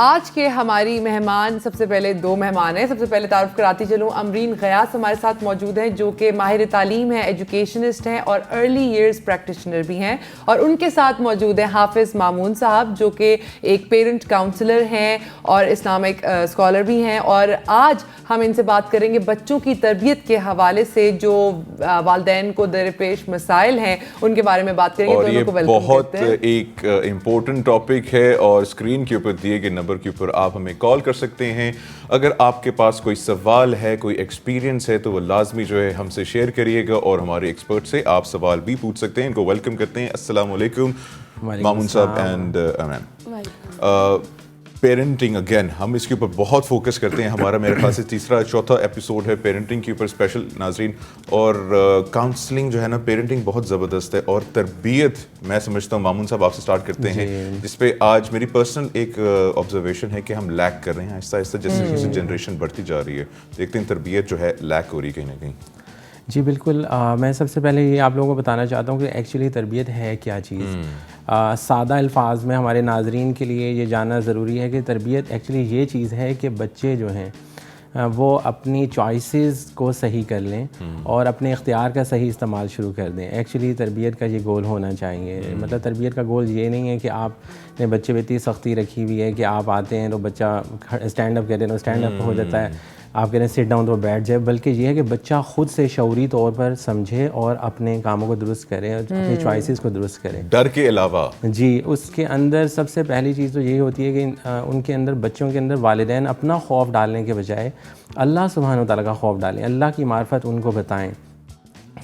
آج کے ہماری مہمان سب سے پہلے دو مہمان ہیں. سب سے پہلے تعارف کراتی چلوں, امرین غیاث ہمارے ساتھ موجود ہیں جو کہ ماہر تعلیم ہیں, ایجوکیشنسٹ ہیں اور ارلی ایئرز پریکٹیشنر بھی ہیں. اور ان کے ساتھ موجود ہیں حافظ مامون صاحب جو کہ ایک پیرنٹ کاؤنسلر ہیں اور اسلامک اسکالر بھی ہیں. اور آج ہم ان سے بات کریں گے بچوں کی تربیت کے حوالے سے جو والدین کو درپیش مسائل ہیں ان کے بارے میں بات کریں گے. اور یہ بہت ایک امپورٹنٹ ٹاپک ہے اور اسکرین کے اوپر دیے گئے نمبر کے اوپر آپ ہمیں کال کر سکتے ہیں. اگر آپ کے پاس کوئی سوال ہے, کوئی ایکسپیرینس ہے تو وہ لازمی جو ہے ہم سے شیئر کریے گا اور ہمارے ایکسپرٹ سے آپ سوال بھی پوچھ سکتے ہیں. ان کو ویلکم کرتے ہیں. السلام علیکم مامون صاحب اینڈ امان. پیرنٹنگ اگین ہم اس کے اوپر بہت فوکس کرتے ہیں. ہمارا میرے خیال سے تیسرا چوتھا ایپیسوڈ ہے پیرنٹنگ کے اوپر اسپیشل ناظرین. اور کاؤنسلنگ جو ہے نا پیرنٹنگ بہت زبردست ہے اور تربیت میں سمجھتا ہوں مامون صاحب آپ سے اسٹارٹ کرتے ہیں جس پہ آج میری پرسنل ایک آبزرویشن ہے کہ ہم لیک کر رہے ہیں آہستہ آہستہ جیسے جیسے جنریشن بڑھتی جا رہی ہے. دیکھتے ہیں تربیت جو ہے لیک ہو رہی ہے کہیں نہ کہیں. جی بالکل. میں سب سے پہلے یہ آپ لوگوں کو بتانا چاہتا ہوں کہ ایکچولی تربیت ہے کیا چیز. سادہ الفاظ میں ہمارے ناظرین کے لیے یہ جاننا ضروری ہے کہ تربیت ایکچولی یہ چیز ہے کہ بچے جو ہیں وہ اپنی چوائسیز کو صحیح کر لیں اور اپنے اختیار کا صحیح استعمال شروع کر دیں. ایکچولی تربیت کا یہ گول ہونا چاہیے. مطلب تربیت کا گول یہ نہیں ہے کہ آپ نے بچے پہ اتنی سختی رکھی ہوئی ہے کہ آپ آتے ہیں تو بچہ اسٹینڈ اپ کہتے ہیں تو اسٹینڈ اپ ہو جاتا ہے, آپ کہہ رہے ہیں سٹ ڈاؤن تو بیٹھ جائے. بلکہ یہ ہے کہ بچہ خود سے شعوری طور پر سمجھے اور اپنے کاموں کو درست کرے اور اپنی چوائسیز کو درست کرے ڈر کے علاوہ. جی اس کے اندر سب سے پہلی چیز تو یہی ہوتی ہے کہ ان کے اندر بچوں کے اندر والدین اپنا خوف ڈالنے کے بجائے اللہ سبحانہ و تعالیٰ کا خوف ڈالیں, اللہ کی معرفت ان کو بتائیں.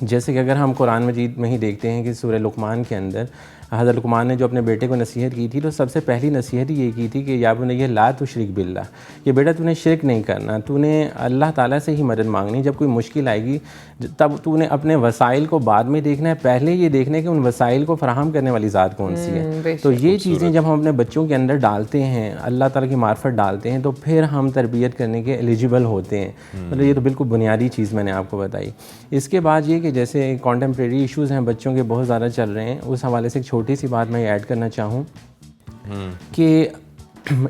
جیسے کہ اگر ہم قرآن مجید میں ہی دیکھتے ہیں کہ سورہ لقمان کے اندر حضرت لقمان نے جو اپنے بیٹے کو نصیحت کی تھی تو سب سے پہلی نصیحت یہ کی تھی کہ یا بنی لا تشرک باللہ, کہ بیٹا تو نے شرک نہیں کرنا, تو نے اللہ تعالیٰ سے ہی مدد مانگنی. جب کوئی مشکل آئے گی تب تو نے اپنے وسائل کو بعد میں دیکھنا ہے, پہلے یہ دیکھنا ہے کہ ان وسائل کو فراہم کرنے والی ذات کون سی ہے. تو یہ چیزیں جب ہم اپنے بچوں کے اندر ڈالتے ہیں, اللہ تعالیٰ کی معرفت ڈالتے ہیں, تو پھر ہم تربیت کرنے کے ایلیجیبل ہوتے ہیں. مطلب یہ تو بالکل بنیادی چیز میں نے آپ کو بتائی. اس کے بعد یہ کہ جیسے کانٹمپریری ایشوز ہیں بچوں کے بہت زیادہ چل رہے ہیں, اس حوالے سے ایک چھوٹی سی بات میں ایڈ کرنا چاہوں کہ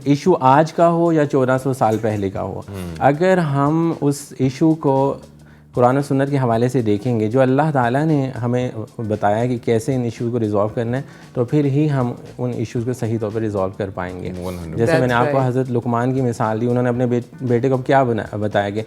ایشو آج کا ہو یا 1400 سال پہلے کا ہو, اگر ہم اس ایشو کو قرآن و سنت کے حوالے سے دیکھیں گے جو اللہ تعالیٰ نے ہمیں بتایا ہے کہ کیسے ان ایشوز کو ریزالو کرنا ہے, تو پھر ہی ہم ان ایشوز کو صحیح طور پر ریزالو کر پائیں گے. جیسے میں نے آپ کو حضرت لقمان کی مثال دی, انہوں نے اپنے بیٹے کو کیا بتایا کہ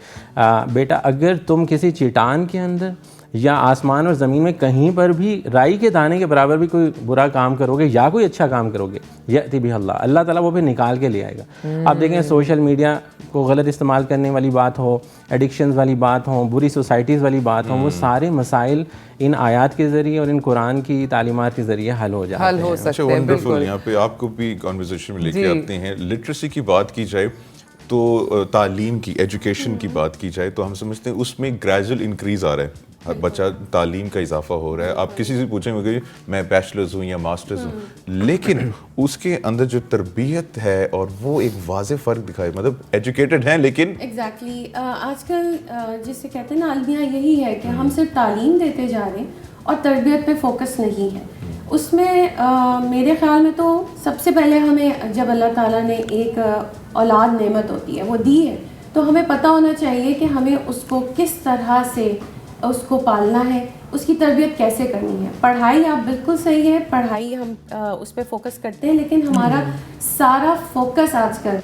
بیٹا اگر تم کسی چٹان کے اندر یا آسمان اور زمین میں کہیں پر بھی رائی کے دانے کے برابر بھی کوئی برا کام کرو گے یا کوئی اچھا کام کرو گے, یأتی بہ اللہ, اللہ تعالیٰ وہ پھر نکال کے لے آئے گا. آپ دیکھیں سوشل میڈیا کو غلط استعمال کرنے والی بات ہو, ایڈکشنز والی بات ہوں, بری سوسائٹیز والی بات ہوں, وہ سارے مسائل ان آیات کے ذریعے اور ان قرآن کی تعلیمات کے ذریعے حل ہو جاتے ہیں. اچھا ونڈرفل. یہاں پہ آپ کو بھی کانورسیشن میں لے کے آتے ہیں. لٹریسی کی بات کی جائے تو تعلیم کی, ایجوکیشن کی بات کی جائے تو ہم سمجھتے ہیں اس میں گریجول انکریز آ رہا ہے. ہر بچہ تعلیم کا اضافہ ہو رہا ہے. آپ کسی سے پوچھیں گے میں بیچلرز ہوں یا ماسٹرز ہوں, لیکن اس کے اندر جو تربیت ہے اور وہ ایک واضح فرق دکھائے. مطلب ایجوکیٹڈ ہیں لیکن ایگزیکٹلی آج کل جسے کہتے ہیں نا المیہ یہی ہے کہ ہم صرف تعلیم دیتے جا رہے ہیں اور تربیت پہ فوکس نہیں ہے. اس میں میرے خیال میں تو سب سے پہلے ہمیں جب اللہ تعالیٰ نے ایک اولاد نعمت ہوتی ہے وہ دی ہے تو ہمیں پتہ ہونا چاہیے کہ ہمیں اس کو کس طرح سے اس کو پالنا ہے, اس کی تربیت کیسے کرنی ہے. پڑھائی آپ بالکل صحیح ہے, پڑھائی ہم اس پہ فوکس کرتے ہیں, لیکن ہمارا سارا فوکس آج کل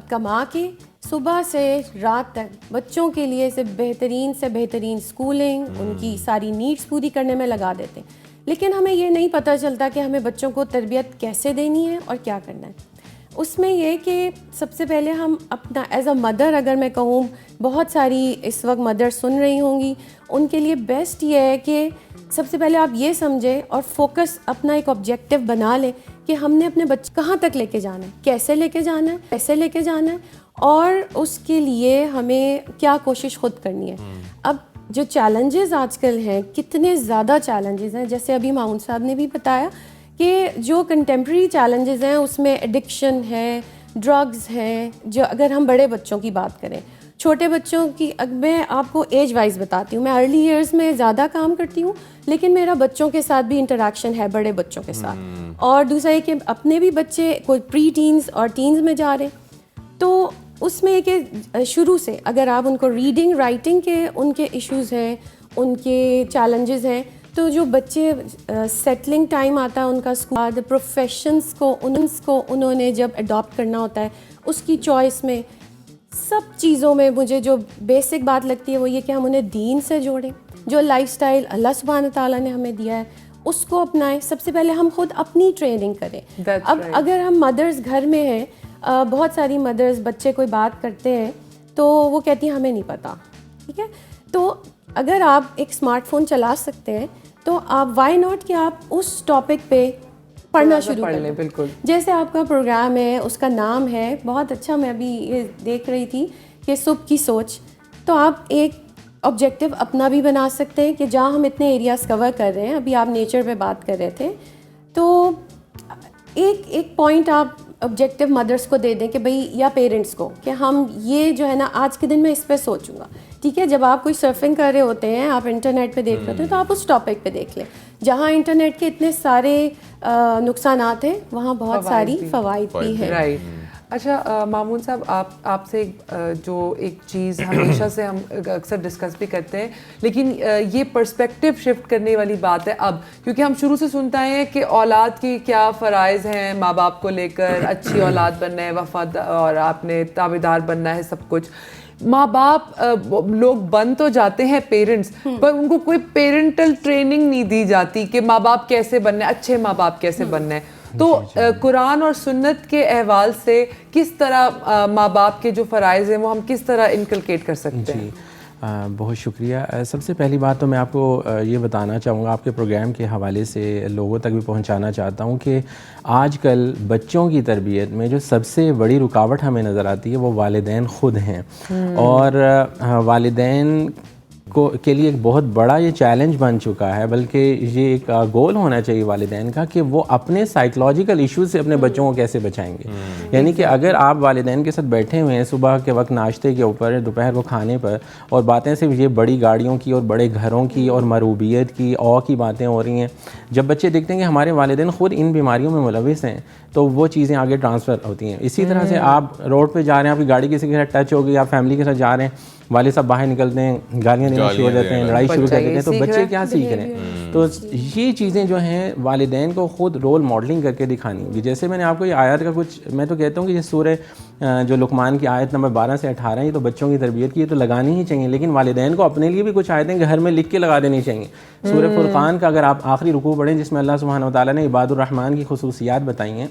کما کے صبح سے رات تک بچوں کے لیے سے بہترین اسکولنگ, ان کی ساری نیڈس پوری کرنے میں لگا دیتے ہیں. لیکن ہمیں یہ نہیں پتہ چلتا کہ ہمیں بچوں کو تربیت کیسے دینی ہے اور کیا کرنا ہے. اس میں یہ کہ سب سے پہلے ہم اپنا ایز اے مدر, اگر میں کہوں بہت ساری اس وقت مدر سن رہی ہوں گی, ان کے لیے بیسٹ یہ ہے کہ سب سے پہلے آپ یہ سمجھیں اور فوکس اپنا ایک آبجیکٹیو بنا لیں کہ ہم نے اپنے بچے کہاں تک لے کے جانا ہے, کیسے لے کے جانا ہے, کیسے لے کے جانا ہے, اور اس کے لیے ہمیں کیا کوشش خود کرنی ہے. اب جو چیلنجز آج کل ہیں, کتنے زیادہ چیلنجز ہیں, جیسے ابھی مامون صاحب نے بھی بتایا کہ جو کنٹمپریری چیلنجز ہیں اس میں ایڈکشن ہے, ڈرگز ہیں. جو اگر ہم بڑے بچوں کی بات کریں چھوٹے بچوں کی میں آپ کو ایج وائز بتاتی ہوں. میں ارلی ایئرز میں زیادہ کام کرتی ہوں, لیکن میرا بچوں کے ساتھ بھی انٹریکشن ہے, بڑے بچوں کے ساتھ. اور دوسرا یہ کہ اپنے بھی بچے کوئی پری ٹینز اور ٹینز میں جا رہے ہیں, تو اس میں کہ شروع سے اگر آپ ان کو ریڈنگ رائٹنگ کے ان کے ایشوز ہیں, ان کے چیلنجز ہیں, تو جو بچے سیٹلنگ ٹائم آتا ہے ان کا اسکول, پروفیشنس کو انہوں نے جب اڈاپٹ کرنا ہوتا ہے, اس کی چوائس میں سب چیزوں میں مجھے جو بیسک بات لگتی ہے وہ یہ کہ ہم انہیں دین سے جوڑیں. جو لائف سٹائل اللہ سبحانہ تعالیٰ نے ہمیں دیا ہے اس کو اپنائیں. سب سے پہلے ہم خود اپنی ٹریننگ کریں. اب اگر ہم مدرس گھر میں ہیں, بہت ساری مدرس بچے کوئی بات کرتے ہیں تو وہ کہتی ہیں ہمیں نہیں پتہ, ٹھیک ہے. تو اگر آپ ایک اسمارٹ فون چلا سکتے ہیں تو آپ وائی ناٹ کہ آپ اس ٹاپک پہ پڑھنا شروع کر لیں. بالکل جیسے آپ کا پروگرام ہے, اس کا نام ہے بہت اچھا, میں ابھی یہ دیکھ رہی تھی کہ صبح کی سوچ, تو آپ ایک آبجیکٹو اپنا بھی بنا سکتے ہیں کہ جہاں ہم اتنے ایریاز کور کر رہے ہیں. ابھی آپ نیچر پہ بات کر رہے تھے, تو ایک پوائنٹ آپ آبجیکٹو مدرس کو دے دیں کہ بھئی, یا پیرنٹس کو, کہ ہم یہ جو ہے نا آج کے دن میں اس پہ سوچوں گا, ٹھیک ہے. جب آپ کوئی سرفنگ کر رہے ہوتے ہیں, آپ انٹرنیٹ پہ دیکھ رہے ہوتے ہیں, تو آپ اس ٹاپک پہ دیکھ لیں. جہاں انٹرنیٹ کے اتنے سارے نقصانات ہیں وہاں بہت ساری فوائد بھی ہیں. رائٹ. اچھا مامون صاحب, آپ سے جو ایک چیز ہمیشہ سے ہم اکثر ڈسکس بھی کرتے ہیں, لیکن یہ پرسپیکٹیو شفٹ کرنے والی بات ہے اب, کیونکہ ہم شروع سے سنتا ہے کہ اولاد کی کیا فرائض ہیں ماں باپ کو لے کر, اچھی اولاد بننا ہے, وفادار, اور آپ نے تابعدار بننا ہے, سب کچھ. ماں باپ لوگ بن تو جاتے ہیں پیرنٹس, پر ان کو کوئی پیرنٹل ٹریننگ نہیں دی جاتی کہ ماں باپ کیسے بننا ہے, اچھے ماں باپ کیسے بننا ہے. تو قرآن اور سنت کے احوال سے کس طرح ماں باپ کے جو فرائض ہیں وہ ہم کس طرح انکلکیٹ کر سکتے ہیں؟ بہت شکریہ. سب سے پہلی بات تو میں آپ کو یہ بتانا چاہوں گا, آپ کے پروگرام کے حوالے سے لوگوں تک بھی پہنچانا چاہتا ہوں کہ آج کل بچوں کی تربیت میں جو سب سے بڑی رکاوٹ ہمیں نظر آتی ہے وہ والدین خود ہیں. اور والدین کے لیے ایک بہت بڑا یہ چیلنج بن چکا ہے, بلکہ یہ ایک گول ہونا چاہیے والدین کا کہ وہ اپنے سائیکلوجیکل ایشوز سے اپنے بچوں کو کیسے بچائیں گے. یعنی کہ اگر آپ والدین کے ساتھ بیٹھے ہوئے ہیں صبح کے وقت ناشتے کے اوپر, دوپہر کو کھانے پر, اور باتیں صرف یہ بڑی گاڑیوں کی اور بڑے گھروں کی اور مروبیت کی کی باتیں ہو رہی ہیں, جب بچے دیکھتے ہیں کہ ہمارے والدین خود ان بیماریوں میں ملوث ہیں تو وہ چیزیں آگے ٹرانسفر ہوتی ہیں. اسی طرح سے آپ روڈ پہ جا رہے ہیں, آپ کی گاڑی کسی کے ساتھ ٹچ ہو گئی, آپ فیملی کے ساتھ جا رہے ہیں, والد صاحب باہر نکلتے ہیں, گالیاں دینا شروع ہو جاتے ہیں, لڑائی شروع کر دیتے ہیں, تو بچے کیا سیکھ رہے ہیں؟ تو یہ چیزیں جو ہیں والدین کو خود رول ماڈلنگ کر کے دکھانی ہوگی. جیسے میں نے آپ کو یہ آیت کا کچھ, میں تو کہتا ہوں کہ یہ سورہ جو لقمان کی آیت نمبر 12 سے 18 یہ تو بچوں کی تربیت کی, یہ تو لگانی ہی چاہیے, لیکن والدین کو اپنے لیے بھی کچھ آیتیں گھر میں لکھ کے لگا دینی چاہیے. سورہ فرقان کا اگر آپ آخری رکوع پڑھیں جس میں اللہ سبحانہ و تعالیٰ نے عباد الرحمن کی خصوصیات بتائی ہیں,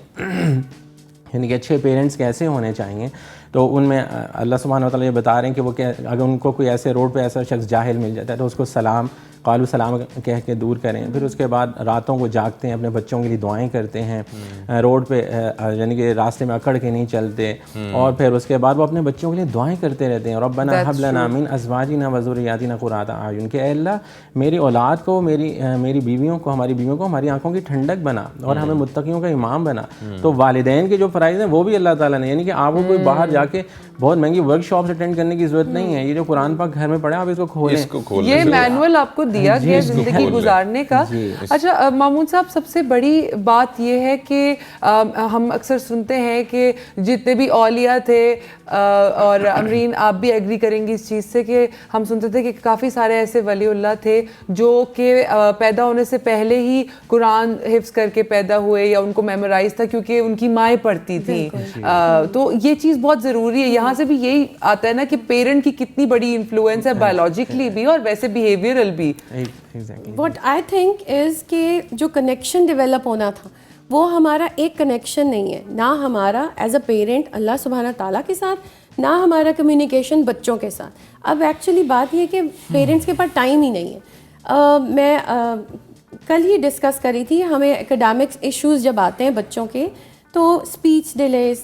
یعنی کہ اچھے پیرنٹس کیسے ہونے چاہیے, تو ان میں اللہ سبحانہ و تعالیٰ یہ بتا رہے ہیں کہ وہ اگر ان کو کوئی ایسے روڈ پہ ایسا شخص جاہل مل جاتا ہے تو اس کو سلام قالوا سلام کہہ کے دور کریں. پھر اس کے بعد راتوں کو جاگتے ہیں, اپنے بچوں کے لیے دعائیں کرتے ہیں, روڈ پہ یعنی کہ راستے میں اکڑ کے نہیں چلتے, اور پھر اس کے بعد وہ اپنے بچوں کے لیے دعائیں کرتے رہتے ہیں, ربنا هب لنا من ازواجنا وذرياتنا قرۃ اعین, کہ اے اللہ میری اولاد کو, میری بیویوں کو, ہماری بیویوں کو ہماری آنکھوں کی ٹھنڈک بنا اور ہمیں متقیوں کا امام بنا. تو والدین کے جو فرائض ہیں وہ بھی اللہ تعالیٰ نے, یعنی کہ آپ کو کوئی باہر جا کے بہت مہنگی ورک شاپس اٹینڈ کرنے کی ضرورت نہیں ہے. یہ جو قرآن پاک گھر میں پڑھا آپ اس کو کھولیں, یہ مینول آپ کو دیا گیا زندگی گزارنے کا. اچھا مامون صاحب, سب سے بڑی بات یہ ہے کہ ہم اکثر سنتے ہیں کہ جتنے بھی اولیاء تھے, اور امرین آپ بھی ایگری کریں گی اس چیز سے, کہ ہم سنتے تھے کہ کافی سارے ایسے ولی اللہ تھے جو کہ پیدا ہونے سے پہلے ہی قرآن حفظ کر کے پیدا ہوئے, یا ان کو میمورائز تھا کیونکہ ان کی مائیں پڑھتی تھیں. تو یہ چیز بہت ضروری ہے. یہاں سے بھی یہی آتا ہے نا کہ پیرنٹ کی کتنی بڑی انفلوئنس ہے, بایولوجیکلی بھی اور ویسے بیہیویئرل بھی. واٹ آئی تھنک از کہ جو کنیکشن ڈیولپ ہونا تھا وہ ہمارا ایک کنیکشن نہیں ہے, نہ ہمارا ایز اے پیرنٹ اللہ سبحانہ تعالیٰ کے ساتھ, نہ ہمارا کمیونیکیشن بچوں کے ساتھ. اب ایکچولی بات یہ کہ پیرنٹس کے پاس ٹائم ہی نہیں ہے. میں کل ہی ڈسکس کری تھی, ہمیں اکیڈیمکس ایشوز جب آتے ہیں بچوں کے تو اسپیچ ڈیلیز,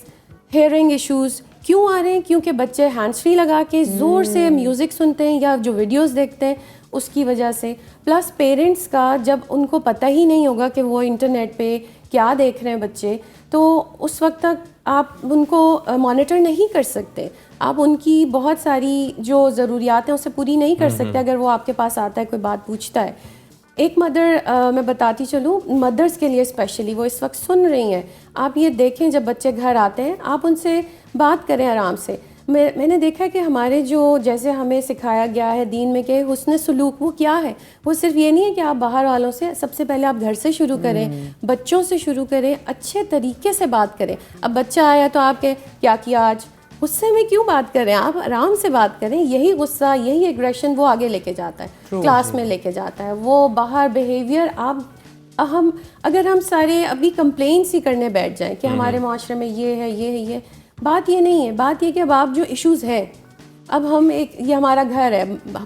ہیئرنگ ایشوز کیوں آ رہے ہیں؟ کیونکہ بچے ہینڈس فری لگا کے زور سے میوزک سنتے ہیں یا جو ویڈیوز دیکھتے ہیں اس کی وجہ سے. پلس پیرنٹس کا جب ان کو پتہ ہی نہیں ہوگا کہ وہ انٹرنیٹ پہ کیا دیکھ رہے ہیں بچے, تو اس وقت تک آپ ان کو مانیٹر نہیں کر سکتے, آپ ان کی بہت ساری جو ضروریات ہیں اسے پوری نہیں کر سکتے اگر وہ آپ کے پاس آتا ہے, کوئی بات پوچھتا ہے. ایک مدر میں بتاتی چلوں, مدرس کے لیے اسپیشلی, وہ اس وقت سن رہی ہیں, آپ یہ دیکھیں جب بچے گھر آتے ہیں آپ ان سے بات کریں آرام سے. میں نے دیکھا کہ ہمارے جو جیسے ہمیں سکھایا گیا ہے دین میں کہ حسن سلوک وہ کیا ہے, وہ صرف یہ نہیں ہے کہ آپ باہر والوں سے, سب سے پہلے آپ گھر سے شروع کریں, بچوں سے شروع کریں, اچھے طریقے سے بات کریں. اب بچہ آیا تو آپ کے کیا کیا آج, غصے میں کیوں بات کریں, آپ آرام سے بات کریں. یہی غصہ, یہی ایگریشن وہ آگے لے کے جاتا ہے, کلاس میں لے کے جاتا ہے, وہ باہر بیہیویئر. آپ اگر ہم سارے ابھی کمپلینس ہی کرنے بیٹھ جائیں کہ ہمارے معاشرے میں یہ ہے, یہ ہے, یہ بات یہ نہیں ہے. بات یہ کہ اب آپ جو ایشوز ہے, اب ہم یہ ہمارا گھر ہے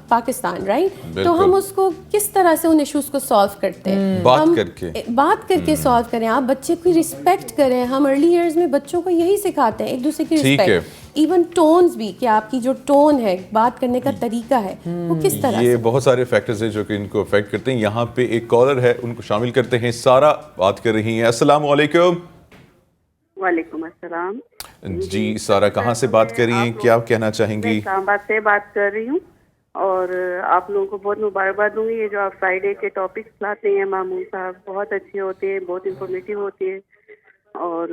پاکستان, رائٹ, تو ہم اس کو کس طرح سے ان ایشوز کو سالو کرتے ہیں, بات کر کے سالو کریں. آپ بچے کی رسپیکٹ کریں. ہم ارلی ایئرز میں بچوں کو یہی سکھاتے ہیں, ایک دوسرے کی رسپیکٹ, ایون ٹونز بھی, کہ آپ کی جو ٹون ہے, بات کرنے کا طریقہ ہے, وہ کس طرح. یہ بہت سارے فیکٹرز ہیں جو کہ ان کو افیکٹ کرتے ہیں. یہاں پہ ایک کالر ہے, ان کو شامل کرتے ہیں. سارا بات کر رہی ہیں. السلام علیکم. وعلیکم السلام. جی سارا, کہاں سے بات کر رہی ہیں, کیا کہنا چاہیں گی؟ اسلام آباد سے بات کر رہی ہوں, اور آپ لوگوں کو بہت مبارکباد دوں گی. یہ جو آپ فرائیڈے کے ٹاپکس لاتے ہیں مامون صاحب, بہت اچھے ہوتے ہیں, بہت انفارمیٹیو ہوتے ہیں. اور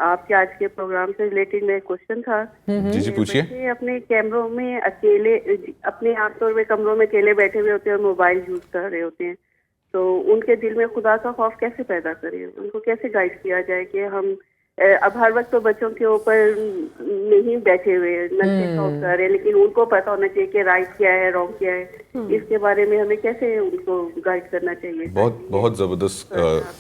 آپ کے آج کے پروگرام سے ریلیٹڈ میرا کوشچن تھا. جی پوچھیے. بچے اپنے کیمروں میں اکیلے, اپنے عام طور پہ کمروں میں اکیلے بیٹھے ہوئے ہوتے ہیں اور موبائل یوز کر رہے ہوتے ہیں, تو ان کے دل میں خدا کا خوف کیسے پیدا کریں, ان کو کیسے گائیڈ کیا جائے کہ ہم اب ہر وقت تو بچوں کے اوپر نہیں بیٹھے ہوئے ننگے ٹاک کر رہے, لیکن ان کو پتہ ہونا چاہیے کہ رائٹ کیا ہے, رانگ کیا ہے. اس کے بارے میں ہمیں کیسے ان کو گائیڈ کرنا چاہیے. بہت زبردست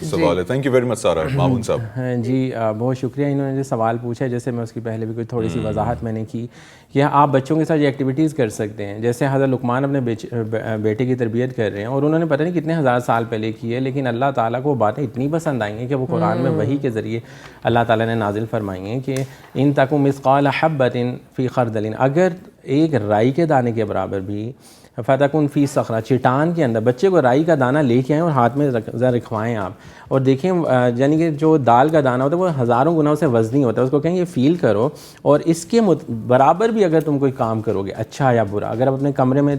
سوال ہے. تھینک یو ویری مچ سارا. مامون صاحب. جی بہت شکریہ, انہوں نے جو سوال پوچھا ہے, جیسے میں اس کی پہلے بھی کوئی تھوڑی سی وضاحت میں نے کی کہ آپ بچوں کے ساتھ یہ ایکٹیویٹیز کر سکتے ہیں. جیسے حضرت لقمان اپنے بیٹے کی تربیت کر رہے ہیں, اور انہوں نے پتہ نہیں کتنے ہزار سال پہلے کی ہے, لیکن اللہ تعالیٰ کو وہ باتیں اتنی پسند آئی ہیں کہ وہ قرآن میں وحی کے ذریعے اللہ تعالیٰ نے نازل فرمائی ہیں کہ ان تک مثقال حبۃ فی خردل, اگر ایک رائی کے دانے کے برابر بھی, فتکن فی صخرہ, چٹان کے اندر. بچے کو رائی کا دانہ لے کے آئیں اور ہاتھ میں ذرا رکھوائیں آپ, اور دیکھیں یعنی کہ جو دال کا دانہ ہوتا ہے وہ ہزاروں گنا سے وزنی ہوتا ہے, اس کو کہیں یہ فیل کرو, اور اس کے برابر بھی اگر تم کوئی کام کرو گے اچھا یا برا, اگر آپ اپنے کمرے میں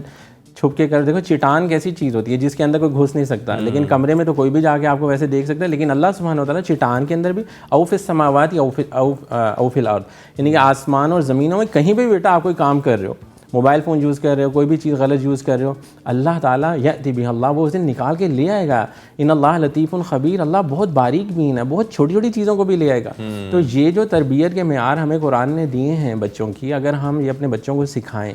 چھپ کے کر دیکھو, چٹان کیسی چیز ہوتی ہے جس کے اندر کوئی گھس نہیں سکتا, لیکن کمرے میں تو کوئی بھی جا کے آپ کو ویسے دیکھ سکتا ہے, لیکن اللہ سبحانہ و تعالیٰ چٹان کے اندر بھی او فی السماوات یا او فی الارض, یعنی کہ آسمان اور زمینوں میں کہیں بھی بیٹا آپ کوئی کام کر رہے ہو, موبائل فون یوز کر رہے ہو, کوئی بھی چیز غلط یوز کر رہے ہو, اللہ تعالیٰ یأتی بہ, اللہ وہ اس دن نکال کے لے آئے گا. ان اللہ لطیف خبیر, اللہ بہت باریک بین ہے, بہت چھوٹی چھوٹی چیزوں کو بھی لے آئے گا. تو یہ جو تربیت کے معیار ہمیں قرآن نے دیے ہیں بچوں کی, اگر ہم یہ اپنے بچوں کو سکھائیں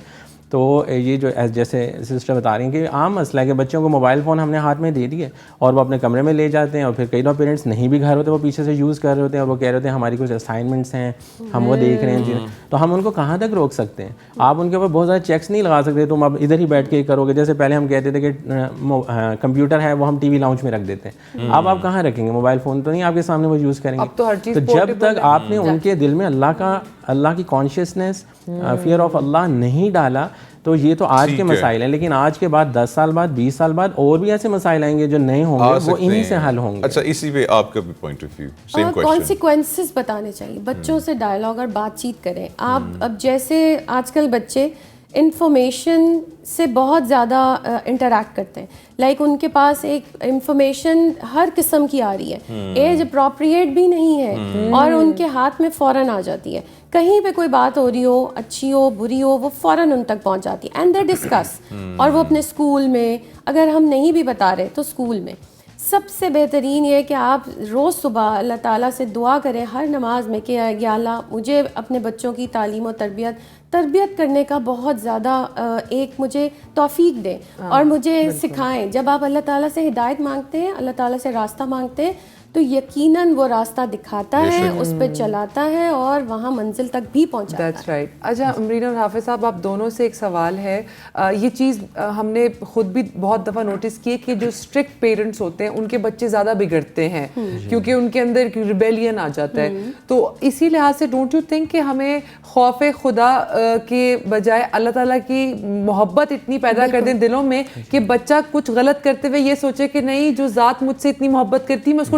تو یہ جو جیسے سسٹر بتا رہی ہیں کہ عام مسئلہ ہے کہ بچوں کو موبائل فون ہم نے ہاتھ میں دے دیے اور وہ اپنے کمرے میں لے جاتے ہیں, اور پھر کئی دفعہ پیرنٹس نہیں بھی گھر ہوتے, وہ پیچھے سے یوز کر رہے ہوتے ہیں, اور وہ کہہ رہے ہوتے ہیں ہماری کچھ اسائنمنٹس ہیں, ہم وہ دیکھ رہے ہیں. تو ہم ان کو کہاں تک روک سکتے ہیں؟ آپ ان کے اوپر بہت زیادہ چیکس نہیں لگا سکتے, تم اب ادھر ہی بیٹھ کے کرو گے. جیسے پہلے ہم کہتے تھے کہ کمپیوٹر ہے وہ ہم ٹی وی لاؤنج میں رکھ دیتے ہیں, اب آپ کہاں رکھیں گے؟ موبائل فون تو نہیں آپ کے سامنے وہ یوز کریں گے. تو جب تک آپ نے ان کے دل میں اللہ کی کانشیسنس, فیئر آف اللہ نہیں ڈالا, تو یہ تو آج کے مسائل ہیں, لیکن آج کے بعد 10 سال بعد 20 سال بعد اور بھی ایسے مسائل آئیں گے جو نئے ہوں گے, وہ انہی سے حل ہوں گے. اچھا, اسی پہ آپ کا بھی point of view, same question. Consequences بتانے چاہیے, بچوں سے ڈائلاگ اور بات چیت کریں آپ. اب جیسے آج کل بچے انفارمیشن سے بہت زیادہ انٹریکٹ کرتے ہیں, لائک ان کے پاس ایک انفارمیشن ہر قسم کی آ رہی ہے, ایج اپروپریٹ بھی نہیں ہے, اور ان کے ہاتھ میں فوراً آ جاتی ہے. کہیں پہ کوئی بات ہو رہی ہو, اچھی ہو بری ہو, وہ فوراً ان تک پہنچ جاتی ہے, اینڈ دے ڈسکس. اور وہ اپنے اسکول میں, اگر ہم نہیں بھی بتا رہے تو اسکول میں سب سے بہترین یہ ہے کہ آپ روز صبح اللہ تعالیٰ سے دعا کریں ہر نماز میں کہ یا اللہ مجھے اپنے بچوں کی تعلیم و تربیت کرنے کا بہت زیادہ ایک مجھے توفیق دیں, اور مجھے سکھائیں. جب آپ اللہ تعالیٰ سے ہدایت مانگتے ہیں, اللہ تعالیٰ سے راستہ مانگتے ہیں, تو یقیناً وہ راستہ دکھاتا ہے, اس پہ چلاتا ہے, اور وہاں منزل تک بھی پہنچاتا ہے. That's right. اچھا امرین اور حافظ صاحب, آپ دونوں سے ایک سوال ہے. یہ چیز ہم نے خود بھی بہت دفعہ نوٹس کی ہے کہ جو اسٹرکٹ پیرنٹس ہوتے ہیں ان کے بچے زیادہ بگڑتے ہیں, کیونکہ ان کے اندر ریبیلین آ جاتا ہے. تو اسی لحاظ سے ڈونٹ یو تھنک کہ ہمیں خوف خدا کے بجائے اللہ تعالیٰ کی محبت اتنی پیدا کر دیں دلوں میں کہ بچہ کچھ غلط کرتے ہوئے یہ سوچے کہ نہیں, جو ذات مجھ سے اتنی محبت کرتی ہے میں اس کو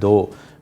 2,